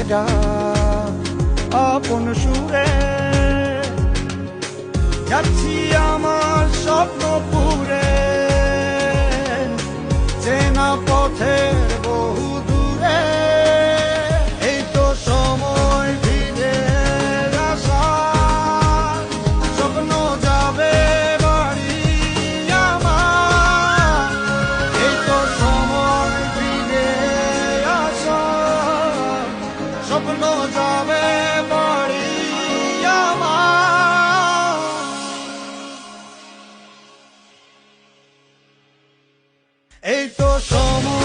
যা আপন সুরে যাচ্ছি আমার স্বপ্নপুরে চেনা পথের বহু দূরে এই তো সময় ফিরে আসার স্বপ্ন যাবে বাড়ি আমার এই তো সময় ফিরে আসার স্বপ্ন যাবে বাড়ি আমার এই তো সময়